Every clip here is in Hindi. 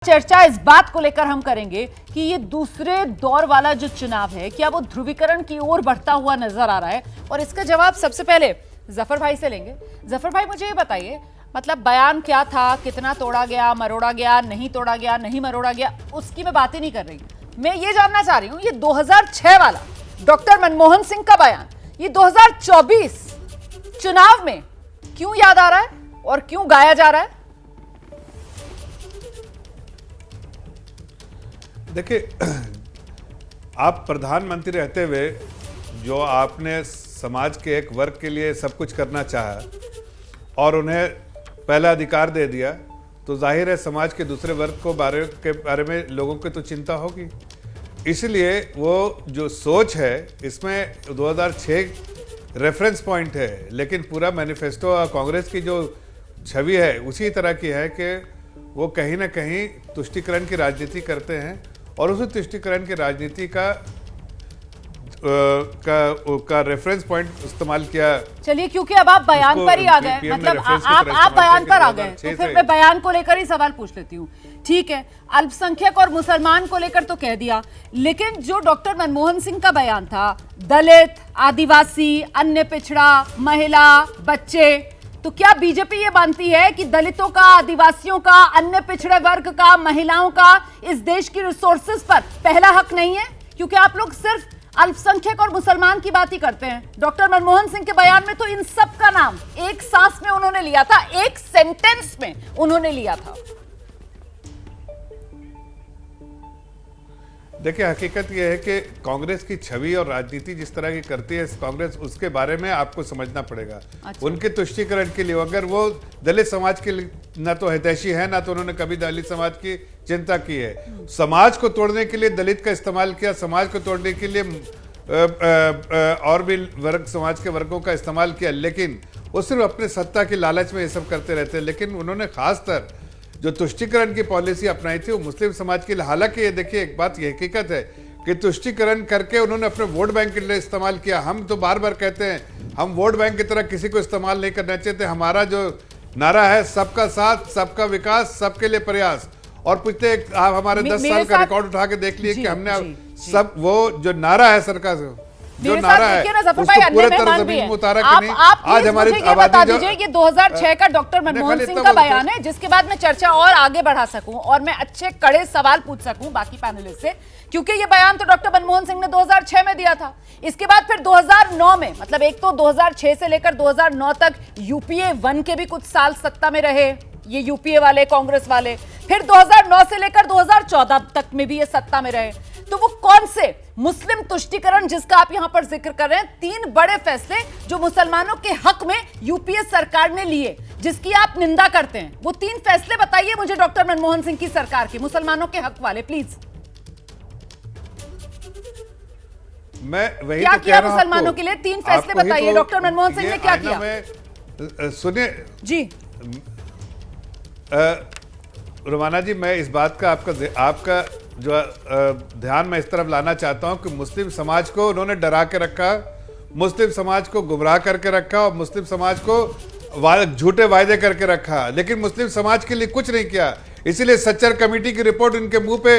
चर्चा इस बात को लेकर हम करेंगे कि ये दूसरे दौर वाला जो चुनाव है क्या वो ध्रुवीकरण की ओर बढ़ता हुआ नजर आ रहा है। और इसका जवाब सबसे पहले जफर भाई से लेंगे। जफर भाई मुझे ये बताइए, मतलब बयान क्या था, कितना तोड़ा गया, मरोड़ा गया, नहीं तोड़ा गया, नहीं मरोड़ा गया, उसकी मैं बात ही नहीं कर रही। मैं ये जानना चाह रही हूं ये 2006 वाला डॉक्टर मनमोहन सिंह का बयान ये 2024 चुनाव में क्यों याद आ रहा है और क्यों गाया जा रहा है? देखिए, आप प्रधानमंत्री रहते हुए जो आपने समाज के एक वर्ग के लिए सब कुछ करना चाहा और उन्हें पहला अधिकार दे दिया, तो जाहिर है समाज के दूसरे वर्ग के बारे में लोगों की तो चिंता होगी। इसलिए वो जो सोच है इसमें 2006 रेफरेंस पॉइंट है, लेकिन पूरा मैनिफेस्टो और कांग्रेस की जो छवि है उसी तरह की है कि वो कहीं ना कहीं तुष्टीकरण की राजनीति करते हैं और उसी तुष्टीकरण की राजनीति का रेफरेंस पॉइंट इस्तेमाल किया। चलिए, क्योंकि अब आप बयान पर ही आ गए, मतलब आप बयान पर आ गए, तो फिर मैं बयान को लेकर ही सवाल पूछ लेती हूँ। ठीक है, अल्पसंख्यक और मुसलमान को लेकर तो कह दिया, लेकिन जो डॉक्टर मनमोहन सिंह का बयान था, दलित, आदिवासी, अन्य पिछड़ा, महिला, बच्चे, तो क्या बीजेपी ये मानती है कि दलितों का, आदिवासियों का, अन्य पिछड़े वर्ग का, महिलाओं का इस देश की रिसोर्सेज पर पहला हक नहीं है? क्योंकि आप लोग सिर्फ अल्पसंख्यक और मुसलमान की बात ही करते हैं। डॉक्टर मनमोहन सिंह के बयान में तो इन सब का नाम एक सांस में उन्होंने लिया था, एक सेंटेंस में उन्होंने लिया था। देखिए, हकीकत यह है कि कांग्रेस की छवि और राजनीति जिस तरह की करती है कांग्रेस, उसके बारे में आपको समझना पड़ेगा। अच्छा। उनके तुष्टीकरण के लिए अगर वो दलित समाज के लिए ना तो हितैषी है, ना तो उन्होंने कभी दलित समाज की चिंता की है। समाज को तोड़ने के लिए दलित का इस्तेमाल किया, समाज को तोड़ने के लिए और भी समाज के वर्गों का इस्तेमाल किया, लेकिन वो सिर्फ अपने सत्ता की लालच में ये सब करते रहते हैं। लेकिन उन्होंने खासतर जो तुष्टीकरण की पॉलिसी अपनाई थी वो मुस्लिम समाज के लिए, हालांकि ये देखिए एक बात, ये हकीकत है कि तुष्टीकरण करके उन्होंने अपने वोट बैंक के लिए इस्तेमाल किया। हम तो बार बार कहते हैं हम वोट बैंक की तरह किसी को इस्तेमाल नहीं करना चाहते। हमारा जो नारा है सबका साथ, सबका विकास, सबके लिए प्रयास। और पिछले आप हमारे 10 साल का रिकॉर्ड उठा के देख लिए कि हमने सब वो जो नारा है सरकार से, जो नारा है उसको पूरे तरह जमीन में उतारा कि नहीं। आज हमारी आबादी जो ये 2006 का डॉक्टर मनमोहन सिंह का बयान है, जिसके बाद मैं चर्चा और आगे बढ़ा सकूं और मैं अच्छे कड़े सवाल पूछ सकूं बाकी पैनलिस्ट से, क्योंकि ये बयान तो डॉक्टर मनमोहन सिंह ने 2006 में दिया था। इसके बाद फिर 2009 में, मतलब एक तो 2006 से लेकर 2009 तक यूपीए 1 के भी कुछ साल सत्ता में रहे ये यूपीए वाले, कांग्रेस वाले, फिर 2009 से लेकर 2014 तक में भी ये सत्ता में रहे। तो वो कौन से मुस्लिम तुष्टीकरण जिसका आप यहां पर जिक्र कर रहे हैं, 3 बड़े फैसले जो मुसलमानों के हक में यूपीए सरकार ने लिए, जिसकी आप निंदा करते हैं, वो 3 फैसले बताइए मुझे डॉक्टर मनमोहन सिंह की सरकार के, मुसलमानों के हक वाले, प्लीज। मैं वही क्या तो किया मुसलमानों के लिए? 3 फैसले बताइए डॉक्टर मनमोहन सिंह ने क्या किया। सुनिए जी रोमाना जी, मैं इस बात का आपका जो ध्यान मैं इस तरफ लाना चाहता हूं कि मुस्लिम समाज को उन्होंने डरा के रखा, मुस्लिम समाज को गुमराह करके रखा और मुस्लिम समाज को झूठे वायदे करके रखा, लेकिन मुस्लिम समाज के लिए कुछ नहीं किया। इसीलिए सच्चर कमेटी की रिपोर्ट उनके मुंह पे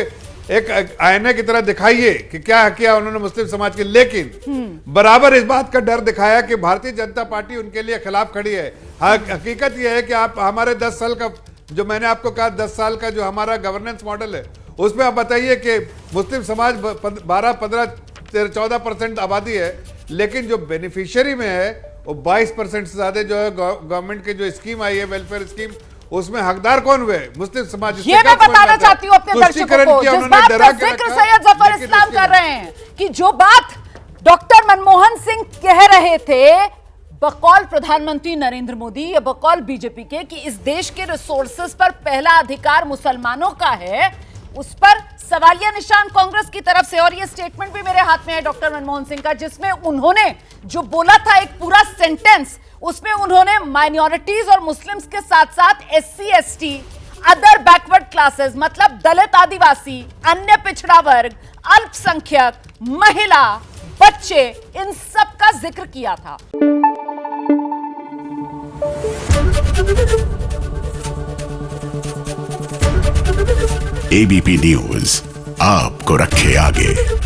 एक आईने की तरह दिखाइए कि क्या किया उन्होंने मुस्लिम समाज के, लेकिन बराबर इस बात का डर दिखाया कि भारतीय जनता पार्टी उनके लिए खिलाफ खड़ी है। हकीकत यह है कि आप हमारे 10 साल का, जो मैंने आपको कहा 10 साल का जो हमारा गवर्नेंस मॉडल है, उसमें आप बताइए कि मुस्लिम समाज 12, 15, 14% आबादी है, लेकिन जो बेनिफिशियरी में है वो 22% से ज्यादा जो है गवर्नमेंट की जो स्कीम आई है, वेलफेयर स्कीम, उसमें हकदार कौन हुए? मुस्लिम समाज। ये मैं बताना चाहती हूँ अपने दर्शकों को, जिस बात का जिक्र सैयद जफर इस्लाम कर रहे हैं कि जो बात डॉक्टर मनमोहन सिंह कह रहे थे बकौल प्रधानमंत्री नरेंद्र मोदी या बकौल बीजेपी के कि इस देश के रिसोर्सेज पर पहला अधिकार मुसलमानों का है, उस पर सवालिया निशान कांग्रेस की तरफ से। और ये स्टेटमेंट भी मेरे हाथ में है डॉक्टर मनमोहन सिंह का, जिसमें उन्होंने जो बोला था एक पूरा सेंटेंस, उसमें उन्होंने माइनॉरिटीज और मुस्लिम्स के साथ साथ SC, ST, other backward classes, मतलब दलित, आदिवासी, अन्य पिछड़ा वर्ग, अल्पसंख्यक, महिला, बच्चे, इन सब का जिक्र किया था। Thank you. एबीपी न्यूज आपको रखे आगे।